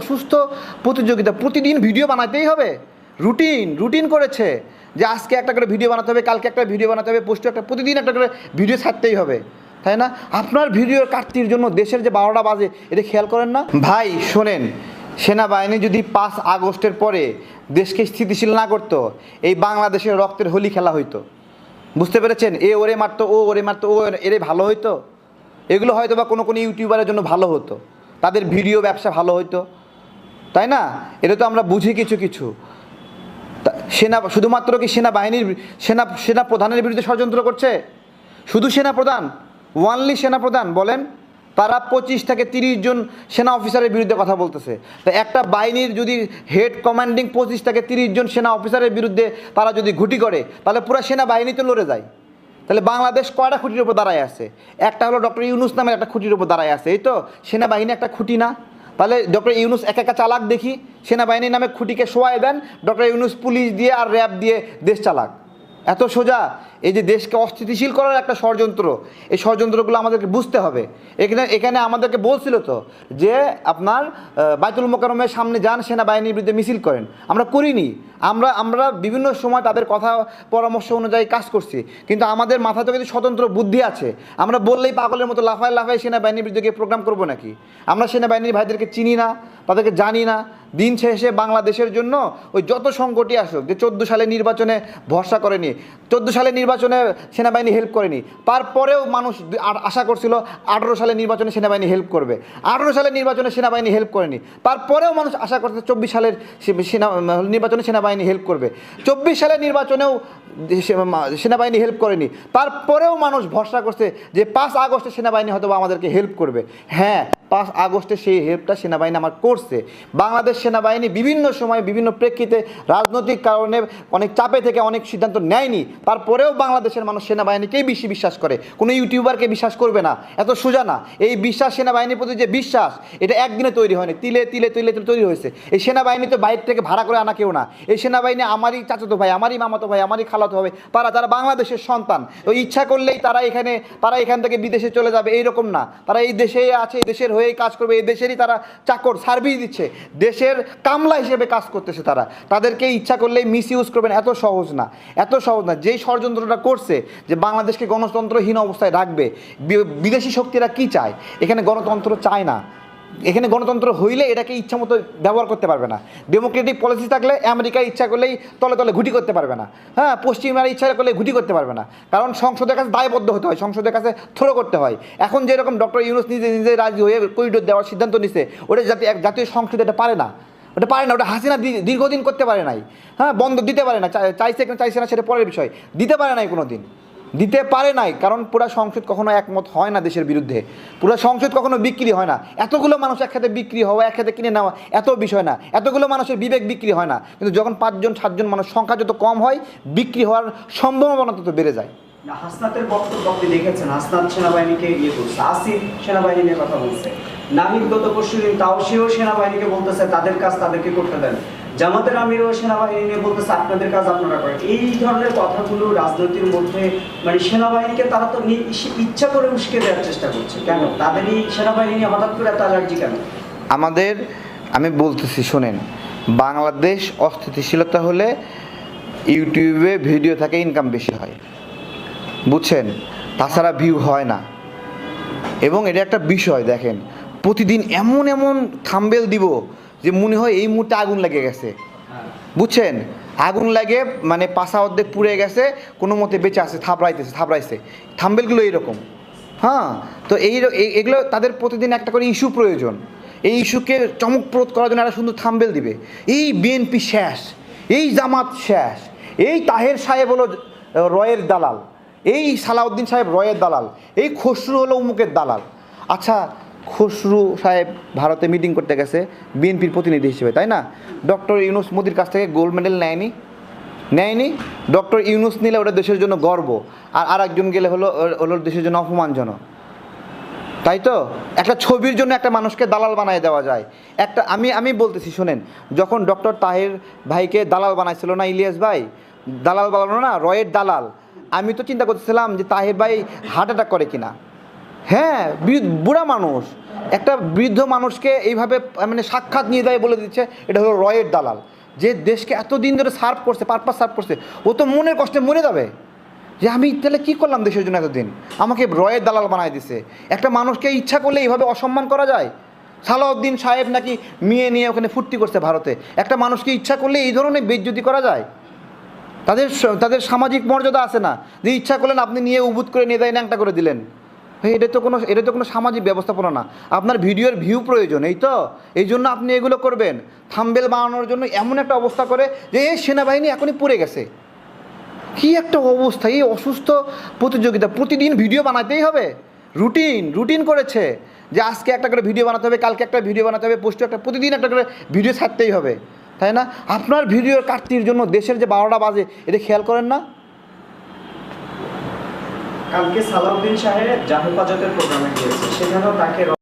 অসুস্থ প্রতিযোগিতা, প্রতিদিন ভিডিও বানাতেই হবে, রুটিন করেছে যে আজকে একটা করে ভিডিও বানাতে হবে, কালকে একটা ভিডিও বানাতে হবে, পোস্টে একটা, প্রতিদিন একটা করে ভিডিও ছাড়তেই হবে, তাই না? আপনার ভিডিওর কাটতির জন্য দেশের যে 12টা বাজে এটা খেয়াল করেন না? ভাই শোনেন, সেনাবাহিনী যদি 5 আগস্টের পরে দেশকে স্থিতিশীল না করতো, এই বাংলাদেশের রক্তের হোলি খেলা হইতো। বুঝতে পেরেছেন? এ ওরে মারতো, ও ওরে মারতো, ও এরে ভালো হইতো। এগুলো হয়তো বা কোনো ইউটিউবারের জন্য ভালো হতো, তাদের ভিডিও ব্যবসা ভালো হইতো, তাই না? এটা তো আমরা বুঝি কিছু। শুধুমাত্র কি সেনাবাহিনীর সেনা প্রধানের বিরুদ্ধে ষড়যন্ত্র করছে? শুধু সেনাপ্রধান, ওয়ানলি সেনাপ্রধান বলেন, তারা 25 থেকে 30 জন সেনা অফিসারের বিরুদ্ধে কথা বলতেছে। তো একটা বাহিনীর যদি হেড কমান্ডিং 25 থেকে 30 জন সেনা অফিসারের বিরুদ্ধে তারা যদি ঘুঁটি করে, তাহলে পুরো সেনাবাহিনী তো লড়ে যায়। তাহলে বাংলাদেশ কয়টা খুঁটির উপর দাঁড়ায় আছে? একটা হলো ডক্টর ইউনূস নামের একটা খুঁটির উপর দাঁড়ায় আছে, এই তো সেনাবাহিনী একটা খুঁটি না? তাহলে ডক্টর ইউনূস একা চালাক দেখি, সেনাবাহিনীর নামে খুঁটিকে শোয়ায় দেন, ডক্টর ইউনূস পুলিশ দিয়ে আর র্যাব দিয়ে দেশ চালাক। এত সোজা? এই যে দেশকে অস্থিতিশীল করার একটা ষড়যন্ত্র, এই ষড়যন্ত্রগুলো আমাদেরকে বুঝতে হবে। এখানে আমাদেরকে বলছিল তো যে আপনার বাইতুল মোকাররমের সামনে যান, সেনাবাহিনীর বিরুদ্ধে মিছিল করেন। আমরা করিনি, আমরা বিভিন্ন সময় তাদের কথা পরামর্শ অনুযায়ী কাজ করছি, কিন্তু আমাদের মাথায় তো কিন্তু স্বতন্ত্র বুদ্ধি আছে। আমরা বললেই পাগলের মতো লাফায় সেনাবাহিনীর বিরুদ্ধে গিয়ে প্রোগ্রাম করবো নাকি? আমরা সেনাবাহিনীর ভাইদেরকে চিনি না, তাদেরকে জানি না। দিন শেষে বাংলাদেশের জন্য ওই যত সংকটই আসুক, যে 14 সালে নির্বাচনে ভরসা করেনি, 14 সালে নির্বাচনে সেনাবাহিনী হেল্প করেনি, তারপরেও মানুষ আশা করছিল 18 সালে নির্বাচনে সেনাবাহিনী হেল্প করবে, 18 সালের নির্বাচনে সেনাবাহিনী হেল্প করেনি, তারপরেও মানুষ আশা করছে 24 সালের নির্বাচনে সেনাবাহিনী হেল্প করবে, 24 সালের নির্বাচনেও সেনাবাহিনী হেল্প করেনি, তারপরেও মানুষ ভরসা করছে যে 5 আগস্টে সেনাবাহিনী হয়তো আমাদেরকে হেল্প করবে। হ্যাঁ, 5 আগস্টে সেই হেল্পটা সেনাবাহিনী আমার করছে। বাংলাদেশ সেনাবাহিনী বিভিন্ন সময় বিভিন্ন প্রেক্ষিতে রাজনৈতিক কারণে অনেক চাপে থেকে অনেক সিদ্ধান্ত নেয়নি, তারপরেও বাংলাদেশের মানুষ সেনাবাহিনীকেই বেশি বিশ্বাস করে, কোনো ইউটিউবারকে বিশ্বাস করবে না। এত সোজা না। এই বিশ্বাস, সেনাবাহিনীর প্রতি যে বিশ্বাস, এটা একদিনে তৈরি হয়নি, তিলে তিলে তৈরি হয়েছে। এই সেনাবাহিনী তো বাইরে থেকে ভাড়া করে আনা কেউ না। এই সেনাবাহিনী আমারই চাচাতো ভাই, আমারই মামাতো ভাই, আমারই খালাতো হবে, তারা বাংলাদেশের সন্তান। ওই ইচ্ছা করলেই তারা এখান থেকে বিদেশে চলে যাবে এইরকম না। তারা এই দেশেই আছে, এই দেশের হয়েই কাজ করবে, এই দেশেরই তারা চাকর, সার্ভিস দিচ্ছে, দেশের কামলা হিসেবে কাজ করতেছে। তাদেরকে ইচ্ছা করলেই মিস ইউজ করবেন, এত সহজ না। যেই ষড়যন্ত্রটা করছে যে বাংলাদেশকে গণতন্ত্রহীন অবস্থায় রাখবে, বিদেশি শক্তিরা কি চায়? এখানে গণতন্ত্র চায় না। এখানে গণতন্ত্র হইলে এটাকে ইচ্ছা মতো ব্যবহার করতে পারবে না। ডেমোক্রেটিক পলিসি থাকলে আমেরিকা ইচ্ছা করলেই তলে ঘুটি করতে পারবে না। হ্যাঁ, পশ্চিমারা ইচ্ছা করলে ঘুটি করতে পারবে না, কারণ সংসদের কাছে দায়বদ্ধ হতে হয়, সংসদের কাছে থ্রো করতে হয়। এখন যেরকম ডক্টর ইউনূস নিজে রাজি হয়ে করিডোর দেওয়ার সিদ্ধান্ত নিছে, ওটা জাতীয় সংসদ এটা পারে না, ওটা হাসিনা দীর্ঘদিন করতে পারে নাই। হ্যাঁ, বন্ধ দিতে পারে না, চাইছে না সেটা পরের বিষয়, দিতে পারে নাই, কোনো দিন দিতে পারে নাই, কারণ পুরা সংসদ কখনো একমত হয় না দেশের বিরুদ্ধে, পুরা সংসদ কখনো বিক্রি হয় না। এতগুলো মানুষ একসাথে বিক্রি হওয়া, একসাথে কিনে নেওয়া এত বিষয় না, এতগুলো মানুষের বিবেক বিক্রি হয় না। কিন্তু যখন 5 জন 7 জন মানুষ সংখ্যা যত কম হয়, বিক্রি হওয়ার সম্ভাবনা তত বেড়ে যায়। হাসনাতের বক্তব্য আপনি দেখেছেন, হাসনাত সেনাবাহিনীকে করছে, আসিফ সেনাবাহিনী নিয়ে কথা বলছে, নাহিদ গত পরশুদিন তাওসিও সেনাবাহিনীকে বলতেছে তাদের কাজ তাদেরকে করতে দেন, জামাতের আমিরও সেনাবাহিনী নিয়ে বলতেছে আপনাদের কাজ আপনারা করেন। এই ধরনের কথাগুলো রাজনীতির মধ্যে মানে সেনাবাহিনীকে তারা তো ইচ্ছা করে উস্কে দেওয়ার চেষ্টা করছে। কেন তাদেরই সেনাবাহিনী নিয়ে হঠাৎ করে এত অ্যালার্জি কেন? আমি বলতেছি শোনেন, বাংলাদেশ অস্থিতিশীলতা হলে ইউটিউবে ভিডিও থেকে ইনকাম বেশি হয়, বুঝছেন? তাছাড়া ভিউ হয় না। এবং এটা একটা বিষয়, দেখেন প্রতিদিন এমন থাম্বনেল দিব যে মনে হয় এই মুহূর্তে আগুন লেগে গেছে, বুঝছেন? আগুন লাগে মানে পাশা অর্ধেক পুড়ে গেছে, কোনো মতে বেঁচে আছে, থাবড়াইছে থাম্বনেলগুলো এইরকম। হ্যাঁ, তো এগুলো তাদের প্রতিদিন একটা করে ইস্যু প্রয়োজন। এই ইস্যুকে চমকপ্রদ করার জন্য একটা সুন্দর থাম্বনেল দিবে, এই বিএনপি শেষ, এই জামাত শেষ, এই তাহের সাহেব হলো রয়ের দালাল, এই সালাউদ্দিন সাহেব রয়ের দালাল, এই খসরু হলো উমুকের দালাল। আচ্ছা, খসরু সাহেব ভারতে মিটিং করতে গেছে বিএনপির প্রতিনিধি হিসেবে, তাই না? ডক্টর ইউনূস মোদির কাছ থেকে গোল্ড মেডেল নেয়নি। ডক্টর ইউনূস নিলে ওটা দেশের জন্য গর্ব, আর একজন গেলে হলো দেশের জন্য অপমানজনক, তাই তো? একটা ছবির জন্য একটা মানুষকে দালাল বানায় দেওয়া যায়। আমি বলতেছি শোনেন, যখন ডক্টর তাহের ভাইকে দালাল বানাইছিল না ইলিয়াস ভাই, দালাল বানানো না, রয়ের দালাল, আমি তো চিন্তা করতেছিলাম যে তাহের ভাই হার্ট অ্যাটাক করে কিনা। হ্যাঁ, বুড়া মানুষ একটা বৃদ্ধ মানুষকে এইভাবে মানে সাক্ষাৎ নিয়ে দেয় বলে দিচ্ছে এটা হলো রয়ের দালাল, যে দেশকে এতদিন ধরে সার্ভ করছে, পারপাস সার্ভ করছে, ও তো মনের কষ্টে মরে যাবে যে আমি তাহলে কী করলাম দেশের জন্য এতদিন, আমাকে রয়ের দালাল বানায় দিছে। একটা মানুষকে ইচ্ছা করলে এইভাবে অসম্মান করা যায়? সালাউদ্দিন সাহেব নাকি মেয়ে নিয়ে ওখানে ফুর্তি করছে ভারতে, একটা মানুষকে ইচ্ছা করলে এই ধরনের বেইজ্জতি করা যায়? তাদের সামাজিক মর্যাদা আছে না, যে ইচ্ছা করলেন আপনি নিয়ে উবুত করে নিয়ে দেয় ন্যাংটা করে দিলেন? এটা তো কোনো সামাজিক ব্যবস্থাপনা না। আপনার ভিডিওর ভিউ প্রয়োজন, এই তো, এই জন্য আপনি এগুলো করবেন, থাম্বনেল বানানোর জন্য এমন একটা অবস্থা করে যে এই সেনাবাহিনী এখনই পুড়ে গেছে। কি একটা অবস্থা, এই অসুস্থ প্রতিযোগিতা, প্রতিদিন ভিডিও বানাতেই হবে, রুটিন করেছে যে আজকে একটা করে ভিডিও বানাতে হবে, কালকে একটা ভিডিও বানাতে হবে, পোস্টে একটা, প্রতিদিন একটা করে ভিডিও ছাড়তেই হবে, তাই না? আপনার ভিডিওর কাটতির জন্য দেশের যে 12টা বাজে, এটা খেয়াল করেন না? কালকে সালাউদ্দিন সাহেব হেফাজতের প্রোগ্রামে গিয়েছে, সেখানেও তাকে